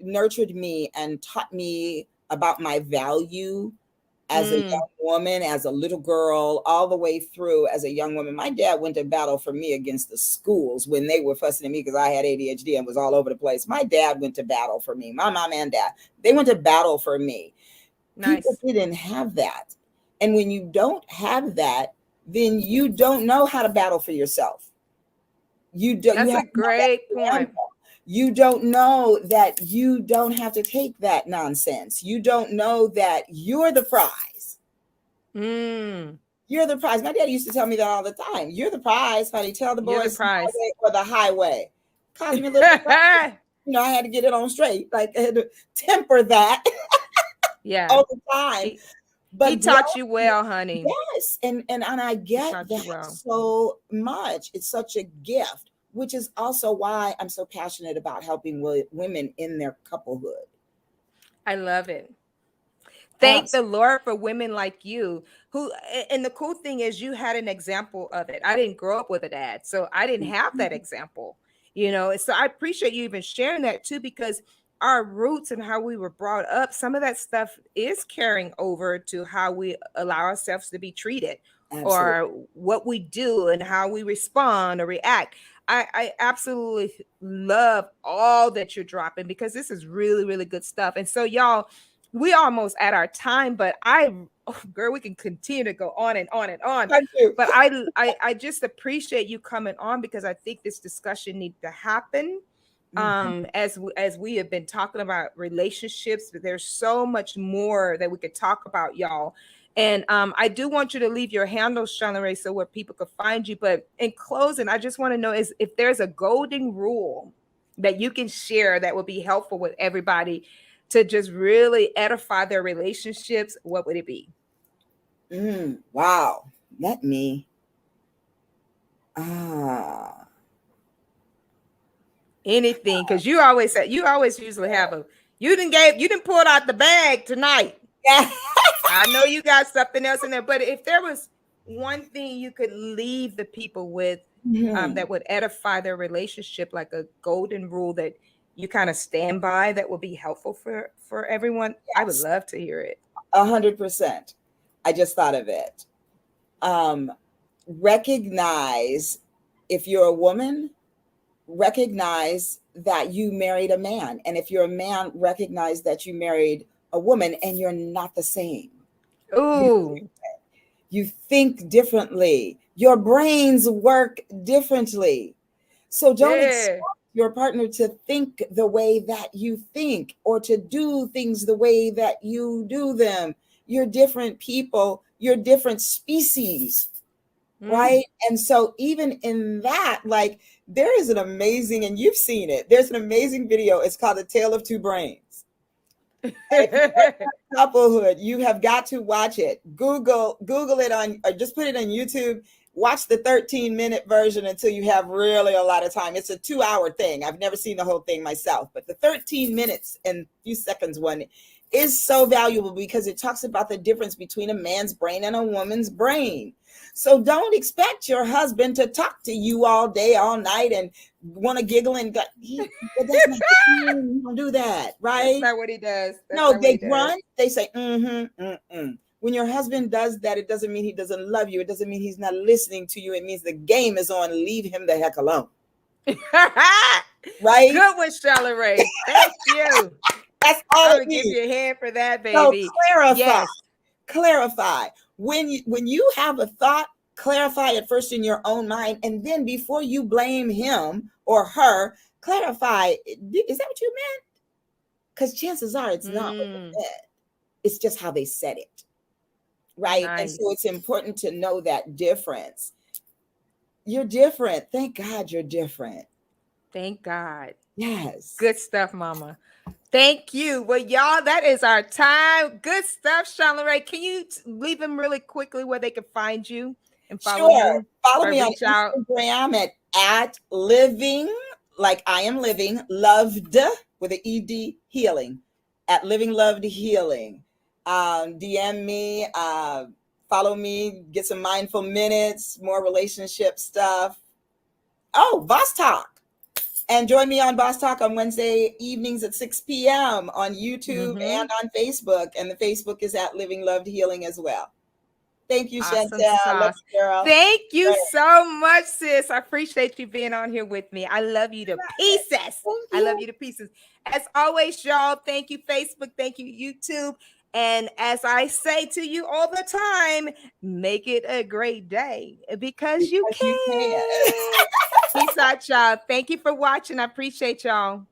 nurtured me and taught me about my value as a young woman, as a little girl, all the way through as a young woman. My dad went to battle for me against the schools when they were fussing at me because I had ADHD and was all over the place. My dad went to battle for me. My mom and dad, they went to battle for me. Nice. People didn't have that. And when you don't have that, then you don't know how to battle for yourself. That's a great point. You don't know that you don't have to take that nonsense. You don't know that you're the prize. You're the prize. My dad used to tell me that all the time. You're the prize, honey. Tell the boys the highway or the highway. Caused me a little I had to get it on straight. Like I had to temper that all the time. But he taught you well, honey. Yes. And I get that so much. It's such a gift, which is also why I'm so passionate about helping women in their couplehood. I love it. Thank the Lord for women like you who, and the cool thing is you had an example of it. I didn't grow up with a dad, so I didn't have that example, so I appreciate you even sharing that too, because our roots and how we were brought up, some of that stuff is carrying over to how we allow ourselves to be treated. Absolutely. Or what we do and how we respond or react. I absolutely love all that you're dropping, because this is really, really good stuff. And so, y'all, we almost at our time, but girl, we can continue to go on and on and on. Thank you. But I just appreciate you coming on, because I think this discussion needs to happen. As we have been talking about relationships, but there's so much more that we could talk about, y'all. And I do want you to leave your handle, Shawn LaRe, so where people could find you. But in closing, I just want to know is if there's a golden rule that you can share that would be helpful with everybody to just really edify their relationships, what would it be? Wow. Let me. Anything, because you always usually have you didn't pull it out the bag tonight. Yeah. I know you got something else in there, but if there was one thing you could leave the people with that would edify their relationship, like a golden rule that you kind of stand by, that will be helpful for everyone, yes. I would love to hear it. 100%. I just thought of it. Recognize, if you're a woman, recognize that you married a man. And if you're a man, recognize that you married a woman, and you're not the same. Ooh. You think differently. Your brains work differently. So don't expect your partner to think the way that you think, or to do things the way that you do them. You're different people. You're different species. Right. And so even in that, like, there is an amazing, and you've seen it, there's an amazing video. It's called The Tale of Two Brains. Couplehood, you have got to watch it. Google it on, or just put it on YouTube. Watch the 13-minute version until you have really a lot of time. It's a 2-hour thing. I've never seen the whole thing myself, but the 13 minutes and a few seconds one is so valuable, because it talks about the difference between a man's brain and a woman's brain. So don't expect your husband to talk to you all day, all night, and want to giggle and go, that's not you don't do that, right? That's not what he does. No, they grunt. They say, When your husband does that, it doesn't mean he doesn't love you. It doesn't mean he's not listening to you. It means the game is on. Leave him the heck alone. Right? Good one, Shawn LaRe. Thank you. That's all I'm gonna give you a hand for that, baby. So clarify. Yes. Clarify. When you have a thought, clarify it first in your own mind, and then before you blame him or her, clarify, is that what you meant? Because chances are it's not what they said. It's just how they said it. Right? Nice. And so it's important to know that difference. You're different. Thank God you're different. Thank God. Yes. Good stuff, Mama. Thank you. Well, y'all, that is our time. Good stuff, Shawn LaRe. Can you leave them really quickly where they can find you and follow you? Follow me on Instagram at living, like I am living, loved with an ED healing, at Living Loved Healing. DM me, follow me, get some mindful minutes, more relationship stuff. Oh, Boss Talk. And join me on Boss Talk on Wednesday evenings at 6 p.m. on YouTube and on Facebook. And the Facebook is at Living Loved Healing as well. Thank you, awesome, Chantel. Love you, girl. Thank you so much, sis. I appreciate you being on here with me. I love you to pieces. I love you to pieces. As always, y'all, thank you, Facebook. Thank you, YouTube. And as I say to you all the time, make it a great day, because you can. Peace out, y'all. Thank you for watching. I appreciate y'all.